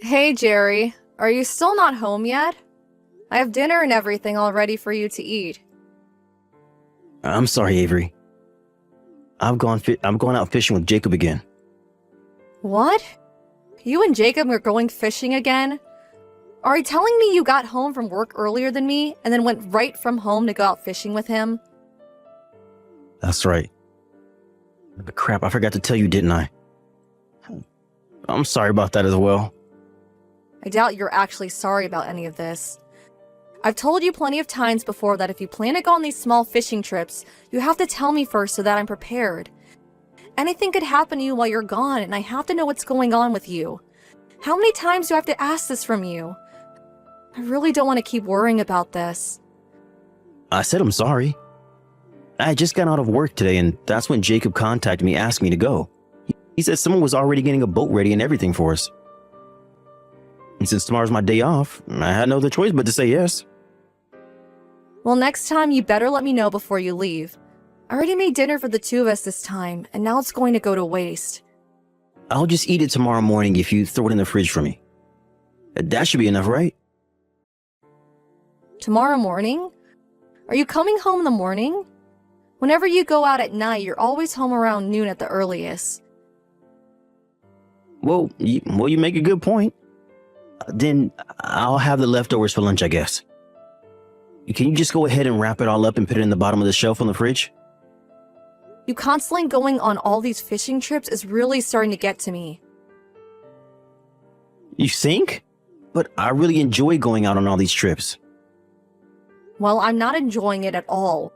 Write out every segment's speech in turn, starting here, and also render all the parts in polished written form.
Hey, Jerry. Are you still not home yet? I have dinner and everything all ready for you to eat. I'm sorry, Avery. I'm going out fishing with Jacob again. What? You and Jacob are going fishing again? Are you telling me you got home from work earlier than me and then went right from home to go out fishing with him? That's right. But crap, I forgot to tell you, didn't I? I'm sorry about that as well. I doubt you're actually sorry about any of this. I've told you plenty of times before that if you plan to go on these small fishing trips, you have to tell me first so that I'm prepared. Anything could happen to you while you're gone, and I have to know what's going on with you. How many times do I have to ask this from you? I really don't want to keep worrying about this. I said I'm sorry. I had just gotten out of work today, and that's when Jacob contacted me asking me to go. He said someone was already getting a boat ready and everything for us. And since tomorrow's my day off, I had no other choice but to say yes. Well, next time you better let me know before you leave. I already made dinner for the two of us this time, and now it's going to go to waste. I'll just eat it tomorrow morning if you throw it in the fridge for me. That should be enough, right? Tomorrow morning? Are you coming home in the morning? Whenever you go out at night, you're always home around noon at the earliest. Well, you make a good point. Then I'll have the leftovers for lunch, I guess. Can you just go ahead and wrap it all up and put it in the bottom of the shelf on the fridge? You constantly going on all these fishing trips is really starting to get to me. You think? But I really enjoy going out on all these trips. Well, I'm not enjoying it at all.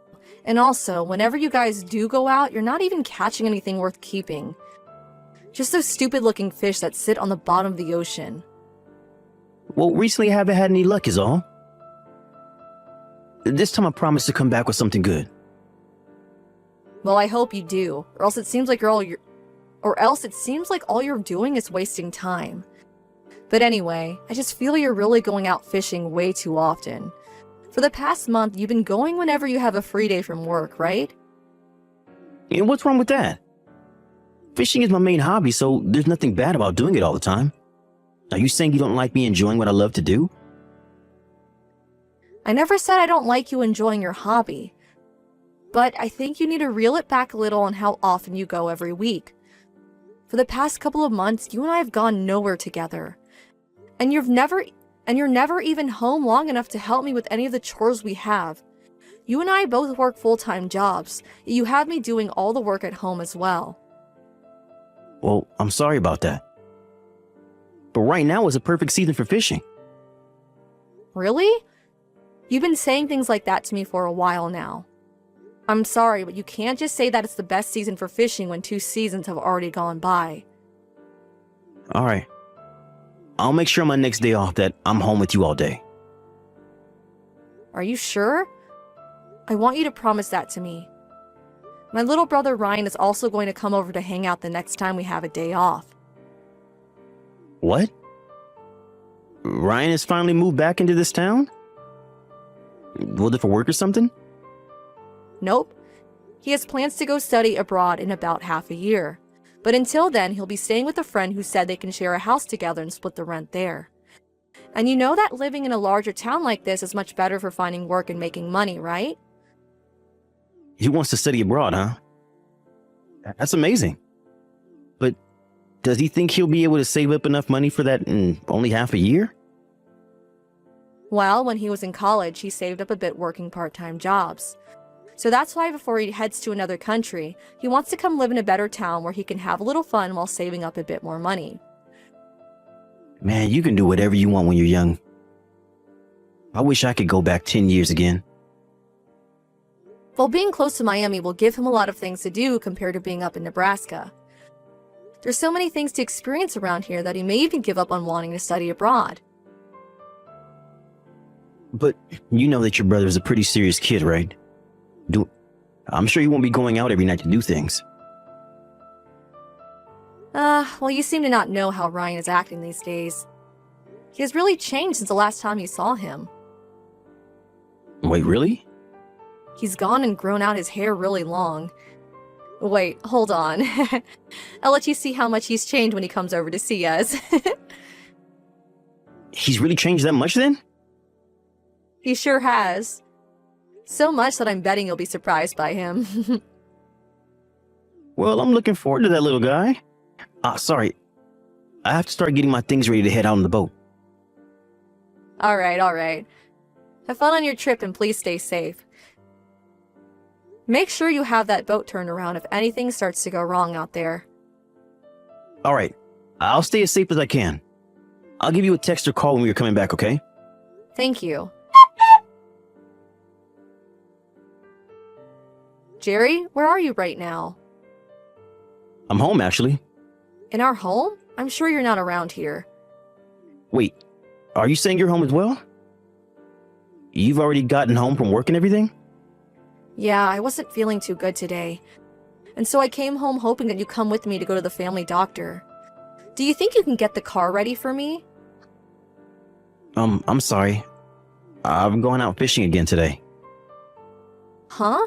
And also, whenever you guys do go out, you're not even catching anything worth keeping. Just those stupid-looking fish that sit on the bottom of the ocean. Well, recently I haven't had any luck is all. This time I promise to come back with something good. Well, I hope you do, or else it seems like all you're doing is wasting time. But anyway, I just feel you're really going out fishing way too often. For the past month, you've been going whenever you have a free day from work, right? And what's wrong with that? Fishing is my main hobby, so there's nothing bad about doing it all the time. Are you saying you don't like me enjoying what I love to do? I never said I don't like you enjoying your hobby. But I think you need to reel it back a little on how often you go every week. For the past couple of months, you and I have gone nowhere together. And you're never even home long enough to help me with any of the chores we have. You and I both work full-time jobs, yet you have me doing all the work at home as well. Well, I'm sorry about that. But right now is a perfect season for fishing. Really? You've been saying things like that to me for a while now. I'm sorry, but you can't just say that it's the best season for fishing when 2 seasons have already gone by. Alright. I'll make sure on my next day off that I'm home with you all day. Are you sure? I want you to promise that to me. My little brother Ryan is also going to come over to hang out the next time we have a day off. What? Ryan has finally moved back into this town? Was it for work or something? Nope. He has plans to go study abroad in about half a year. But until then, he'll be staying with a friend who said they can share a house together and split the rent there. And you know that living in a larger town like this is much better for finding work and making money, right? He wants to study abroad, huh? That's amazing. But does he think he'll be able to save up enough money for that in only half a year? Well, when he was in college, he saved up a bit working part-time jobs. So that's why before he heads to another country, he wants to come live in a better town where he can have a little fun while saving up a bit more money. Man, you can do whatever you want when you're young. I wish I could go back 10 years again. Well, being close to Miami will give him a lot of things to do compared to being up in Nebraska. There's so many things to experience around here that he may even give up on wanting to study abroad. But you know that your brother's a pretty serious kid, right? I'm sure he won't be going out every night to do things. Well, you seem to not know how Ryan is acting these days. He has really changed since the last time you saw him. Wait, really? He's gone and grown out his hair really long. Wait, hold on. I'll let you see how much he's changed when he comes over to see us. He's really changed that much then? He sure has. So much that I'm betting you'll be surprised by him. Well, I'm looking forward to that little guy. Sorry. I have to start getting my things ready to head out on the boat. All right. Have fun on your trip and please stay safe. Make sure you have that boat turned around if anything starts to go wrong out there. All right. I'll stay as safe as I can. I'll give you a text or call when we're coming back, okay? Thank you. Jerry, where are you right now? I'm home, actually. In our home? I'm sure you're not around here. Wait, are you saying you're home as well? You've already gotten home from work and everything? Yeah, I wasn't feeling too good today. And so I came home hoping that you'd come with me to go to the family doctor. Do you think you can get the car ready for me? I'm sorry. I'm going out fishing again today. Huh?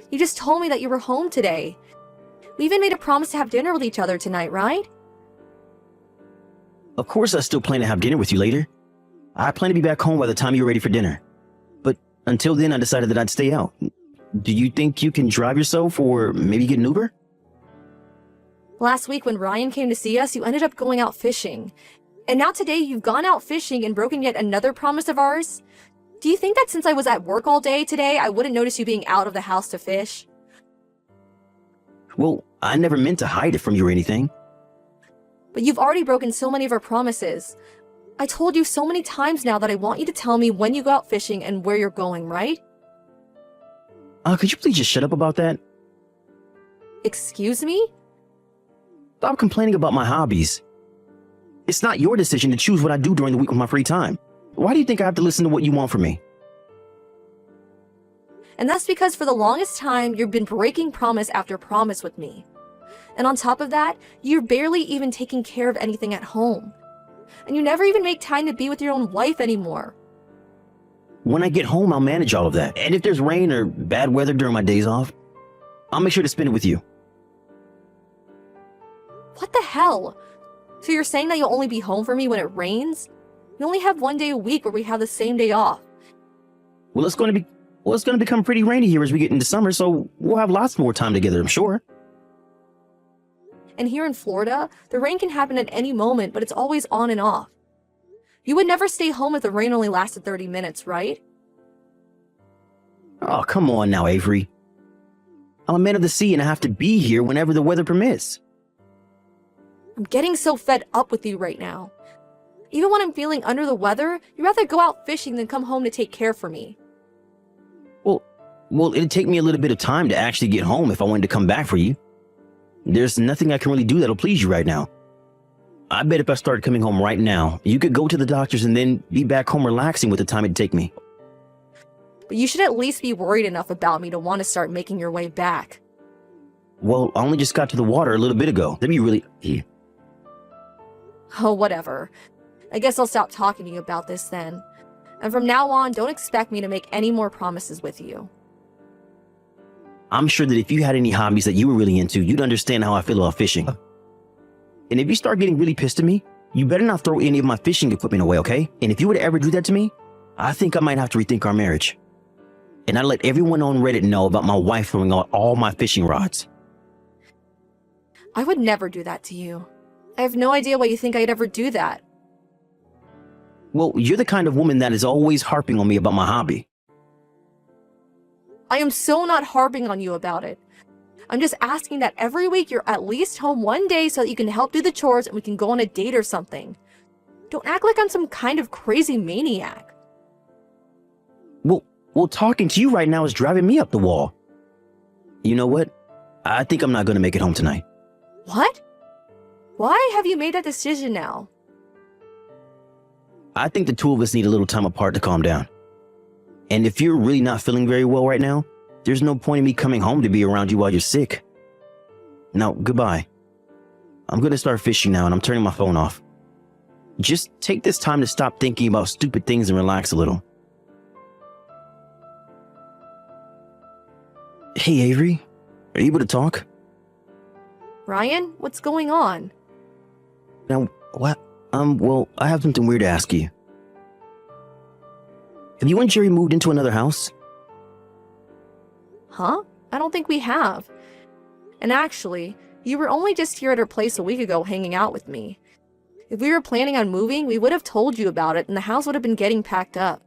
You just told me that you were home today. We even made a promise to have dinner with each other tonight, right? Of course I still plan to have dinner with you later. I plan to be back home by the time you're ready for dinner. But until then, I decided that I'd stay out. Do you think you can drive yourself or maybe get an Uber? Last week when Ryan came to see us, you ended up going out fishing. And now today you've gone out fishing and broken yet another promise of ours? Do you think that since I was at work all day today, I wouldn't notice you being out of the house to fish? Well, I never meant to hide it from you or anything. But you've already broken so many of our promises. I told you so many times now that I want you to tell me when you go out fishing and where you're going, right? Could you please just shut up about that? Excuse me? Stop complaining about my hobbies. It's not your decision to choose what I do during the week with my free time. Why do you think I have to listen to what you want from me? And that's because for the longest time, you've been breaking promise after promise with me. And on top of that, you're barely even taking care of anything at home. And you never even make time to be with your own wife anymore. When I get home, I'll manage all of that. And if there's rain or bad weather during my days off, I'll make sure to spend it with you. What the hell? So you're saying that you'll only be home for me when it rains? We only have one day a week where we have the same day off. Well, it's going to become pretty rainy here as we get into summer, so we'll have lots more time together, I'm sure. And here in Florida, the rain can happen at any moment, but it's always on and off. You would never stay home if the rain only lasted 30 minutes, right? Oh, come on now, Avery. I'm a man of the sea and I have to be here whenever the weather permits. I'm getting so fed up with you right now. Even when I'm feeling under the weather, you'd rather go out fishing than come home to take care for me. Well, it'd take me a little bit of time to actually get home if I wanted to come back for you. There's nothing I can really do that'll please you right now. I bet if I started coming home right now, you could go to the doctor's and then be back home relaxing with the time it'd take me. But you should at least be worried enough about me to want to start making your way back. Well, I only just got to the water a little bit ago. That'd be really... Oh, whatever. I guess I'll stop talking to you about this then. And from now on, don't expect me to make any more promises with you. I'm sure that if you had any hobbies that you were really into, you'd understand how I feel about fishing. And if you start getting really pissed at me, you better not throw any of my fishing equipment away, okay? And if you were to ever do that to me, I think I might have to rethink our marriage. And I'd let everyone on Reddit know about my wife throwing out all my fishing rods. I would never do that to you. I have no idea why you think I'd ever do that. Well, you're the kind of woman that is always harping on me about my hobby. I am so not harping on you about it. I'm just asking that every week you're at least home one day so that you can help do the chores and we can go on a date or something. Don't act like I'm some kind of crazy maniac. Well, talking to you right now is driving me up the wall. You know what? I think I'm not going to make it home tonight. What? Why have you made that decision now? I think the two of us need a little time apart to calm down. And if you're really not feeling very well right now, there's no point in me coming home to be around you while you're sick. Now, goodbye. I'm going to start fishing now and I'm turning my phone off. Just take this time to stop thinking about stupid things and relax a little. Hey, Avery. Are you able to talk? Ryan, what's going on? Now, what? Well, I have something weird to ask you. Have you and Jerry moved into another house? Huh? I don't think we have. And actually, you were only just here at our place a week ago hanging out with me. If we were planning on moving, we would have told you about it and the house would have been getting packed up.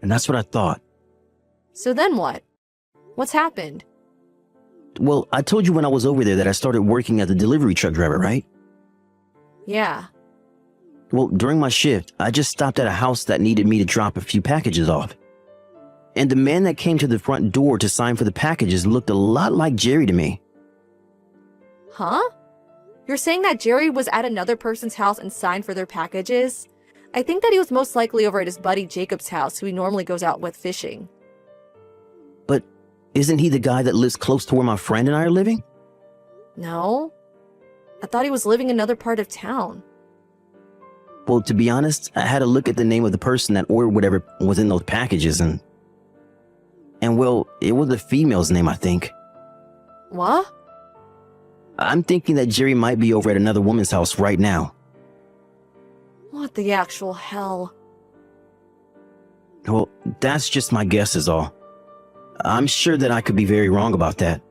And that's what I thought. So then what? What's happened? Well, I told you when I was over there that I started working as a delivery truck driver, right? Yeah. Well, during my shift, I just stopped at a house that needed me to drop a few packages off. And the man that came to the front door to sign for the packages looked a lot like Jerry to me. Huh? You're saying that Jerry was at another person's house and signed for their packages? I think that he was most likely over at his buddy Jacob's house, who he normally goes out with fishing. But isn't he the guy that lives close to where my friend and I are living? No? I thought he was living in another part of town. Well, to be honest, I had a look at the name of the person that ordered whatever was in those packages and well, it was a female's name, I think. What? I'm thinking that Jerry might be over at another woman's house right now. What the actual hell? Well, that's just my guess is all. I'm sure that I could be very wrong about that.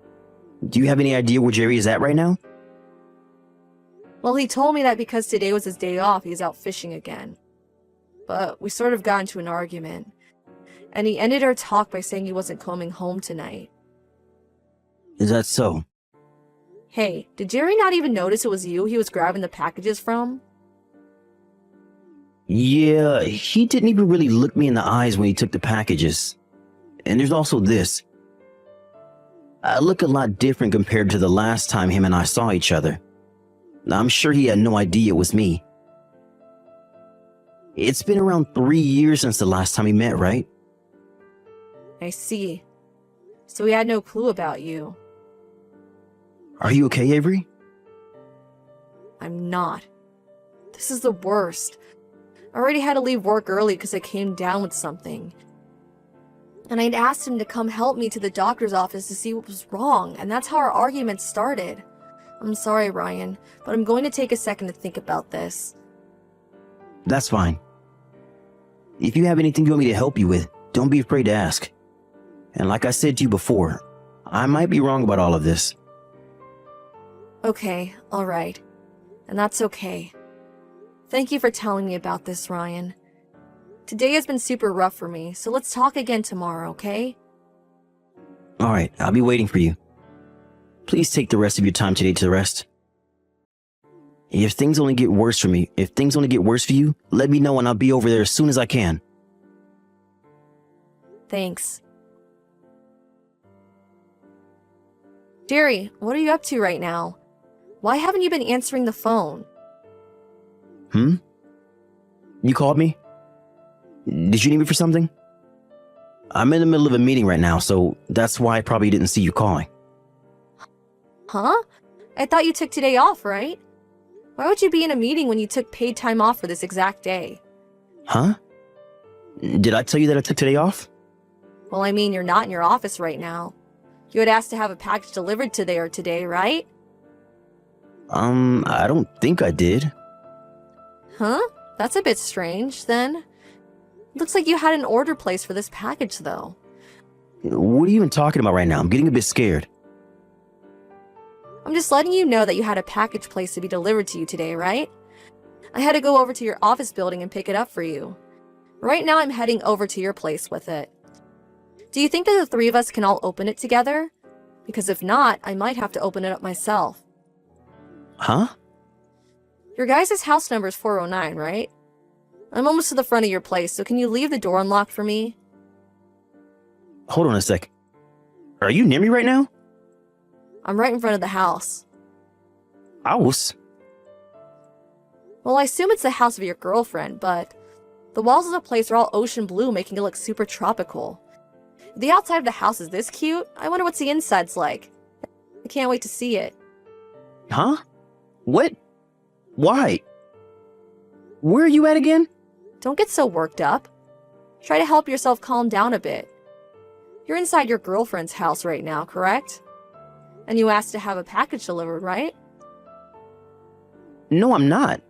Do you have any idea where Jerry is at right now? Well, he told me that because today was his day off, he's out fishing again. But we sort of got into an argument. And he ended our talk by saying he wasn't coming home tonight. Is that so? Hey, did Jerry not even notice it was you he was grabbing the packages from? Yeah, he didn't even really look me in the eyes when he took the packages. And there's also this. I look a lot different compared to the last time him and I saw each other. I'm sure he had no idea it was me. It's been around 3 years since the last time we met, right? I see. So he had no clue about you. Are you okay, Avery? I'm not. This is the worst. I already had to leave work early because I came down with something. And I'd asked him to come help me to the doctor's office to see what was wrong, and that's how our argument started. I'm sorry, Ryan, but I'm going to take a second to think about this. That's fine. If you have anything you want me to help you with, don't be afraid to ask. And like I said to you before, I might be wrong about all of this. Okay, alright. And that's okay. Thank you for telling me about this, Ryan. Today has been super rough for me, so let's talk again tomorrow, okay? Alright, I'll be waiting for you. Please take the rest of your time today to rest. If things only get worse for you, let me know and I'll be over there as soon as I can. Thanks. Jerry, what are you up to right now? Why haven't you been answering the phone? You called me? Did you need me for something? I'm in the middle of a meeting right now, so that's why I probably didn't see you calling. Huh? I thought you took today off, right? Why would you be in a meeting when you took paid time off for this exact day? Huh? Did I tell you that I took today off? Well, I mean, you're not in your office right now. You had asked to have a package delivered today, right? I don't think I did. Huh? That's a bit strange, then. Looks like you had an order placed for this package, though. What are you even talking about right now? I'm getting a bit scared. I'm just letting you know that you had a package placed to be delivered to you today, right? I had to go over to your office building and pick it up for you. Right now I'm heading over to your place with it. Do you think that the three of us can all open it together? Because if not, I might have to open it up myself. Huh? Your guys' house number is 409, right? I'm almost to the front of your place, so can you leave the door unlocked for me? Hold on a sec. Are you near me right now? I'm right in front of the house. House? Well, I assume it's the house of your girlfriend, but the walls of the place are all ocean blue, making it look super tropical. If the outside of the house is this cute, I wonder what's the inside's like. I can't wait to see it. Huh? What? Why? Where are you at again? Don't get so worked up. Try to help yourself calm down a bit. You're inside your girlfriend's house right now, correct? And you asked to have a package delivered, right? No, I'm not.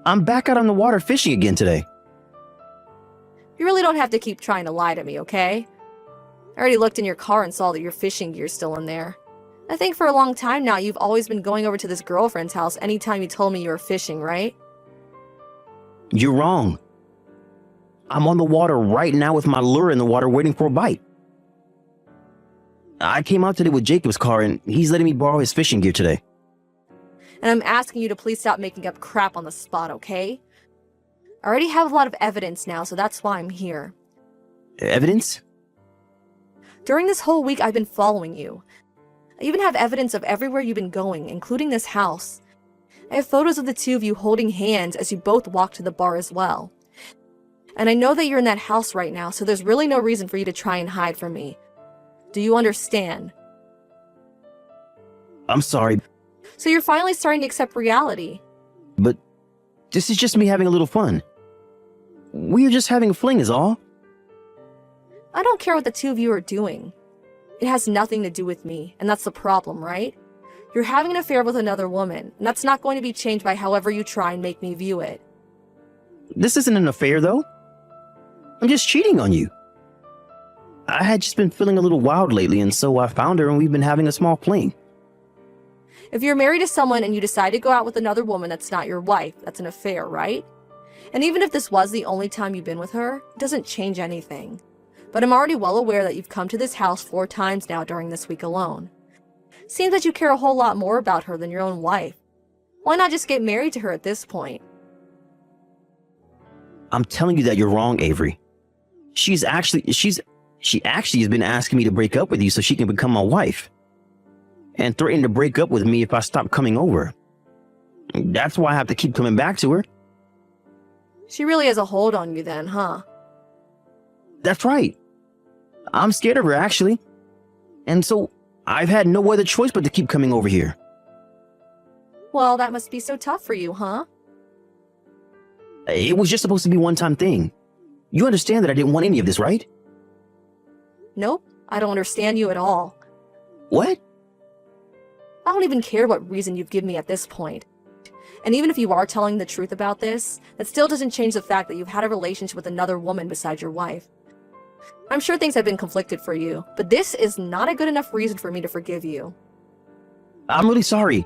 I'm back out on the water fishing again today. You really don't have to keep trying to lie to me, okay? I already looked in your car and saw that your fishing gear's still in there. I think for a long time now you've always been going over to this girlfriend's house anytime you told me you were fishing, right? You're wrong. I'm on the water right now with my lure in the water waiting for a bite. I came out today with Jacob's car and he's letting me borrow his fishing gear today. And I'm asking you to please stop making up crap on the spot, okay? I already have a lot of evidence now, so that's why I'm here. Evidence? During this whole week, I've been following you. I even have evidence of everywhere you've been going, including this house. I have photos of the two of you holding hands as you both walk to the bar as well. And I know that you're in that house right now, so there's really no reason for you to try and hide from me. Do you understand? I'm sorry, So you're finally starting to accept reality. but this is just me having a little fun. We're just having a fling is all. I don't care what the two of you are doing. It has nothing to do with me, and that's the problem, right? You're having an affair with another woman, and that's not going to be changed by however you try and make me view it. This isn't an affair though. I'm just cheating on you. I had just been feeling a little wild lately and so I found her and we've been having a small fling. If you're married to someone and you decide to go out with another woman that's not your wife, that's an affair, right? And even if this was the only time you've been with her, it doesn't change anything. But I'm already well aware that you've come to this house 4 times now during this week alone. Seems that you care a whole lot more about her than your own wife. Why not just get married to her at this point? I'm telling you that you're wrong, Avery. She actually has been asking me to break up with you so she can become my wife. And threatening to break up with me if I stop coming over. That's why I have to keep coming back to her. She really has a hold on you then, huh? That's right. I'm scared of her, actually. And so I've had no other choice but to keep coming over here. Well, that must be so tough for you, huh? It was just supposed to be a one-time thing. You understand that I didn't want any of this, right? Nope, I don't understand you at all. What? I don't even care what reason you've given me at this point. And even if you are telling the truth about this, that still doesn't change the fact that you've had a relationship with another woman besides your wife. I'm sure things have been conflicted for you, but this is not a good enough reason for me to forgive you. I'm really sorry.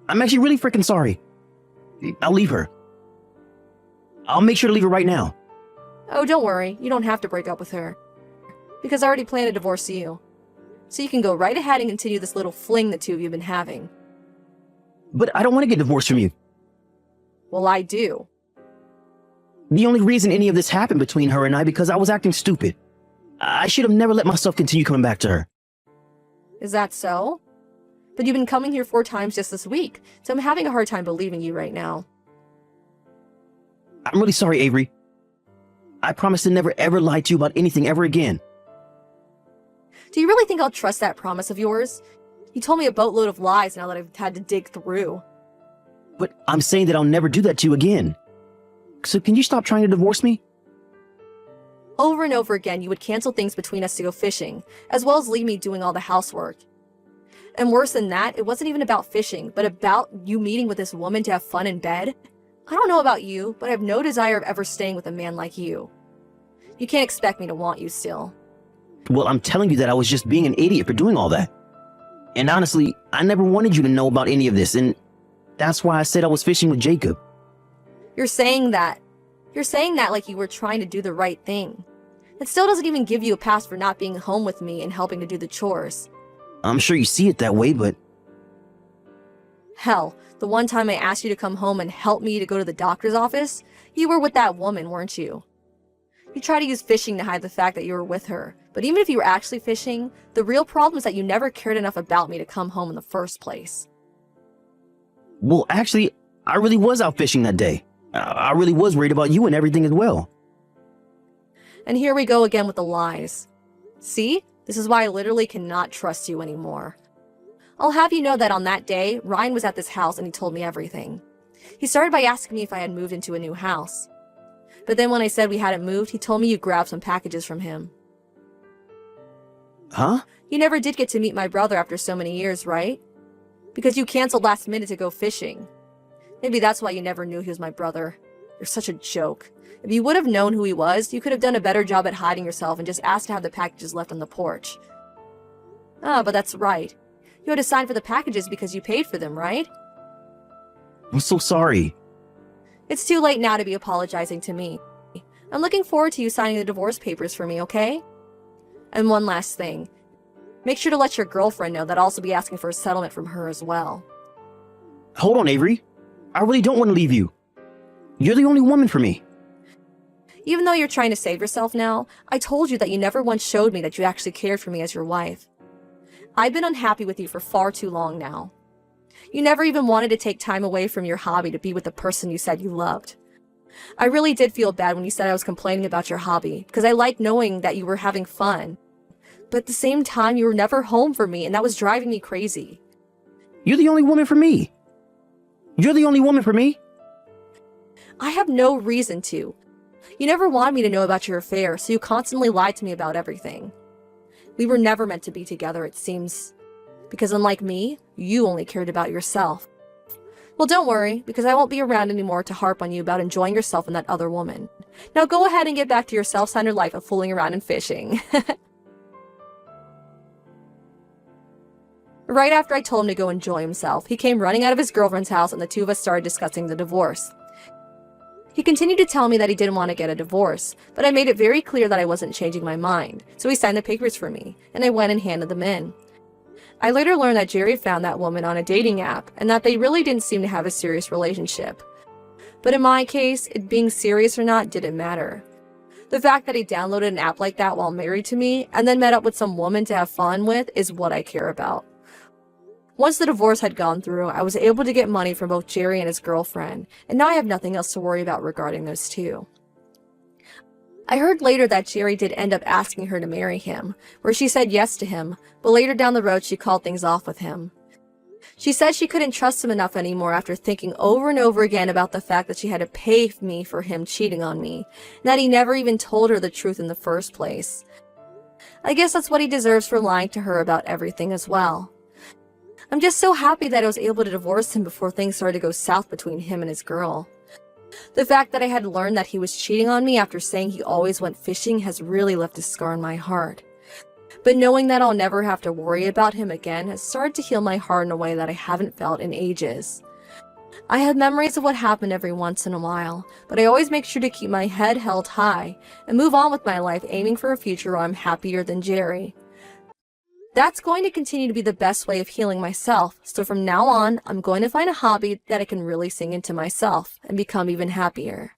I'm actually really freaking sorry. I'll leave her. I'll make sure to leave her right now. Oh, don't worry, you don't have to break up with her. Because I already plan to divorce you. So you can go right ahead and continue this little fling the two of you have been having. But I don't want to get divorced from you. Well, I do. The only reason any of this happened between her and I because I was acting stupid. I should have never let myself continue coming back to her. Is that so? But you've been coming here 4 times just this week, so I'm having a hard time believing you right now. I'm really sorry, Avery. I promise to never ever lie to you about anything ever again. Do you really think I'll trust that promise of yours? You told me a boatload of lies now that I've had to dig through. But I'm saying that I'll never do that to you again. So can you stop trying to divorce me? Over and over again, you would cancel things between us to go fishing, as well as leave me doing all the housework. And worse than that, it wasn't even about fishing, but about you meeting with this woman to have fun in bed. I don't know about you, but I have no desire of ever staying with a man like you. You can't expect me to want you still. Well, I'm telling you that I was just being an idiot for doing all that. And honestly, I never wanted you to know about any of this, and that's why I said I was fishing with Jacob. You're saying that like you were trying to do the right thing. It still doesn't even give you a pass for not being home with me and helping to do the chores. I'm sure you see it that way, but Hell, the one time I asked you to come home and help me to go to the doctor's office, you were with that woman, weren't you? You try to use fishing to hide the fact that you were with her, but even if you were actually fishing, the real problem is that you never cared enough about me to come home in the first place. well, actually, I really was out fishing that day. I really was worried about you and everything as well. And here we go again with the lies. See? This is why I literally cannot trust you anymore. I'll have you know that on that day, Ryan was at this house and he told me everything. He started by asking me if I had moved into a new house. But then when I said we hadn't moved, he told me you grabbed some packages from him. Huh? You never did get to meet my brother after so many years, right? Because you canceled last minute to go fishing. Maybe that's why you never knew he was my brother. You're such a joke. If you would have known who he was, you could have done a better job at hiding yourself and just asked to have the packages left on the porch. Ah, but that's right. You had to sign for the packages because you paid for them, right? I'm so sorry. It's too late now to be apologizing to me. I'm looking forward to you signing the divorce papers for me, okay? And one last thing. Make sure to let your girlfriend know that I'll also be asking for a settlement from her as well. Hold on, Avery. I really don't want to leave you. You're the only woman for me. Even though you're trying to save yourself now, I told you that you never once showed me that you actually cared for me as your wife. I've been unhappy with you for far too long now. You never even wanted to take time away from your hobby to be with the person you said you loved. I really did feel bad when you said I was complaining about your hobby, because I liked knowing that you were having fun. But at the same time, you were never home for me, and that was driving me crazy. You're the only woman for me. You're the only woman for me. I have no reason to. You never wanted me to know about your affair, so you constantly lied to me about everything. We were never meant to be together, it seems. Because unlike me, you only cared about yourself. Well, don't worry, because I won't be around anymore to harp on you about enjoying yourself and that other woman. Now go ahead and get back to your self-centered life of fooling around and fishing. Right after I told him to go enjoy himself, he came running out of his girlfriend's house and the two of us started discussing the divorce. He continued to tell me that he didn't want to get a divorce, but I made it very clear that I wasn't changing my mind, so he signed the papers for me, and I went and handed them in. I later learned that Jerry found that woman on a dating app, and that they really didn't seem to have a serious relationship. But in my case, it being serious or not didn't matter. The fact that he downloaded an app like that while married to me, and then met up with some woman to have fun with, is what I care about. Once the divorce had gone through, I was able to get money from both Jerry and his girlfriend, and now I have nothing else to worry about regarding those two. I heard later that Jerry did end up asking her to marry him, where she said yes to him, but later down the road she called things off with him. She said she couldn't trust him enough anymore after thinking over and over again about the fact that she had to pay me for him cheating on me, and that he never even told her the truth in the first place. I guess that's what he deserves for lying to her about everything as well. I'm just so happy that I was able to divorce him before things started to go south between him and his girl. The fact that I had learned that he was cheating on me after saying he always went fishing has really left a scar in my heart. But knowing that I'll never have to worry about him again has started to heal my heart in a way that I haven't felt in ages. I have memories of what happened every once in a while, but I always make sure to keep my head held high and move on with my life, aiming for a future where I'm happier than Jerry. That's going to continue to be the best way of healing myself, so from now on, I'm going to find a hobby that I can really sing into myself and become even happier.